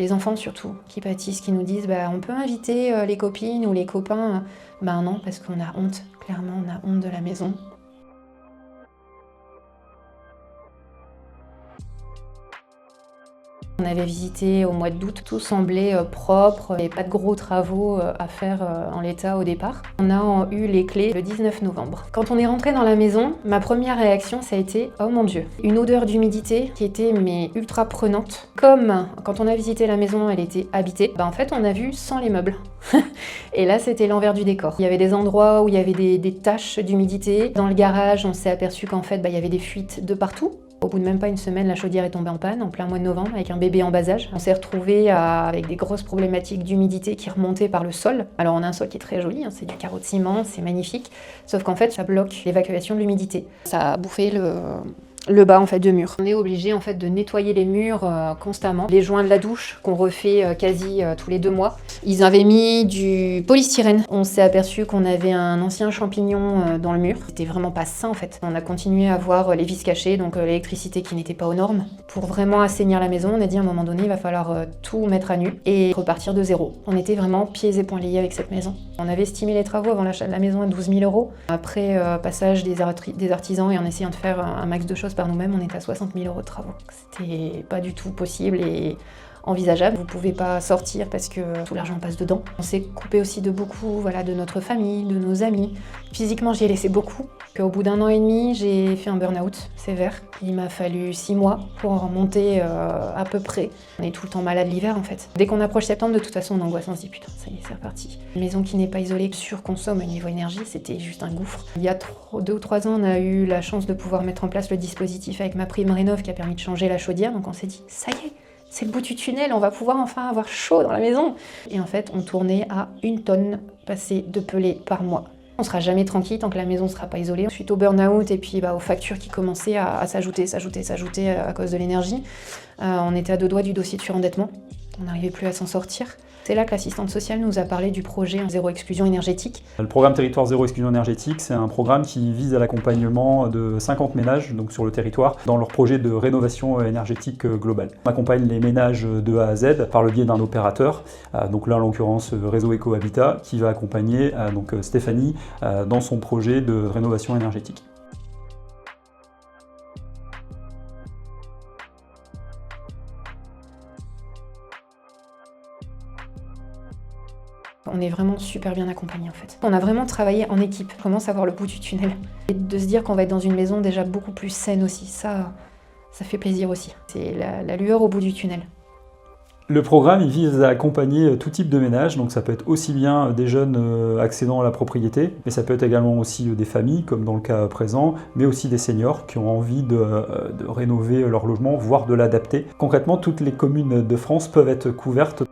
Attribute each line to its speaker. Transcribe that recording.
Speaker 1: Les enfants surtout, qui pâtissent, qui nous disent on peut inviter les copines ou les copains. Non, parce qu'on a honte, clairement on a honte de la maison. On avait visité au mois d'août, tout semblait propre, et pas de gros travaux à faire en l'état au départ. On a eu les clés le 19 novembre. Quand on est rentré dans la maison, ma première réaction ça a été « Oh mon Dieu !» Une odeur d'humidité qui était ultra prenante. Comme quand on a visité la maison, elle était habitée, en fait on a vu sans les meubles. Et là c'était l'envers du décor. Il y avait des endroits où il y avait des taches d'humidité. Dans le garage, on s'est aperçu qu'en fait il y avait des fuites de partout. Au bout de même pas une semaine, la chaudière est tombée en panne, en plein mois de novembre, avec un bébé en bas âge. On s'est retrouvés avec des grosses problématiques d'humidité qui remontaient par le sol. Alors on a un sol qui est très joli, c'est du carreau de ciment, c'est magnifique, sauf qu'en fait ça bloque l'évacuation de l'humidité. Ça a bouffé le bas en fait de mur. On est obligé en fait de nettoyer les murs constamment. Les joints de la douche qu'on refait quasi tous les 2 mois. Ils avaient mis du polystyrène. On s'est aperçu qu'on avait un ancien champignon dans le mur. C'était vraiment pas sain en fait. On a continué à voir les vis cachées, donc l'électricité qui n'était pas aux normes. Pour vraiment assainir la maison, on a dit à un moment donné il va falloir tout mettre à nu et repartir de zéro. On était vraiment pieds et poings liés avec cette maison. On avait estimé les travaux avant l'achat de la maison à 12 000 €. Après passage des artisans et en essayant de faire un max de choses par nous-mêmes, on est à 60 000 € de travaux. C'était pas du tout possible et envisageable. Vous pouvez pas sortir parce que tout l'argent passe dedans. On s'est coupé aussi de beaucoup de notre famille, de nos amis. Physiquement, j'y ai laissé beaucoup. Au bout d'1 an et demi, j'ai fait un burn-out sévère. Il m'a fallu 6 mois pour en remonter à peu près. On est tout le temps malade l'hiver en fait. Dès qu'on approche septembre, de toute façon, on angoisse, on se dit putain, ça y est, c'est reparti. Une maison qui n'est pas isolée, surconsomme au niveau énergie, c'était juste un gouffre. Il y a 2 ou 3 ans, on a eu la chance de pouvoir mettre en place le dispositif avec ma prime rénov qui a permis de changer la chaudière. Donc on s'est dit, ça y est, c'est le bout du tunnel, on va pouvoir enfin avoir chaud dans la maison. Et en fait, on tournait à 1 tonne passée de pellet par mois. On sera jamais tranquille tant que la maison ne sera pas isolée. Suite au burn-out et puis aux factures qui commençaient à s'ajouter à cause de l'énergie, on était à 2 doigts du dossier de surendettement. On n'arrivait plus à s'en sortir. C'est là que l'assistante sociale nous a parlé du projet Zéro Exclusion Énergétique.
Speaker 2: Le programme Territoire Zéro Exclusion Énergétique, c'est un programme qui vise à l'accompagnement de 50 ménages donc sur le territoire dans leur projet de rénovation énergétique globale. On accompagne les ménages de A à Z par le biais d'un opérateur, donc là en l'occurrence Réseau Éco Habitat, qui va accompagner donc Stéphanie dans son projet de rénovation énergétique.
Speaker 1: On est vraiment super bien accompagnés en fait. On a vraiment travaillé en équipe. On commence à voir le bout du tunnel. Et de se dire qu'on va être dans une maison déjà beaucoup plus saine aussi, ça fait plaisir aussi. C'est la lueur au bout du tunnel.
Speaker 2: Le programme il vise à accompagner tout type de ménage, donc ça peut être aussi bien des jeunes accédant à la propriété, mais ça peut être également aussi des familles, comme dans le cas présent, mais aussi des seniors qui ont envie de rénover leur logement, voire de l'adapter. Concrètement, toutes les communes de France peuvent être couvertes.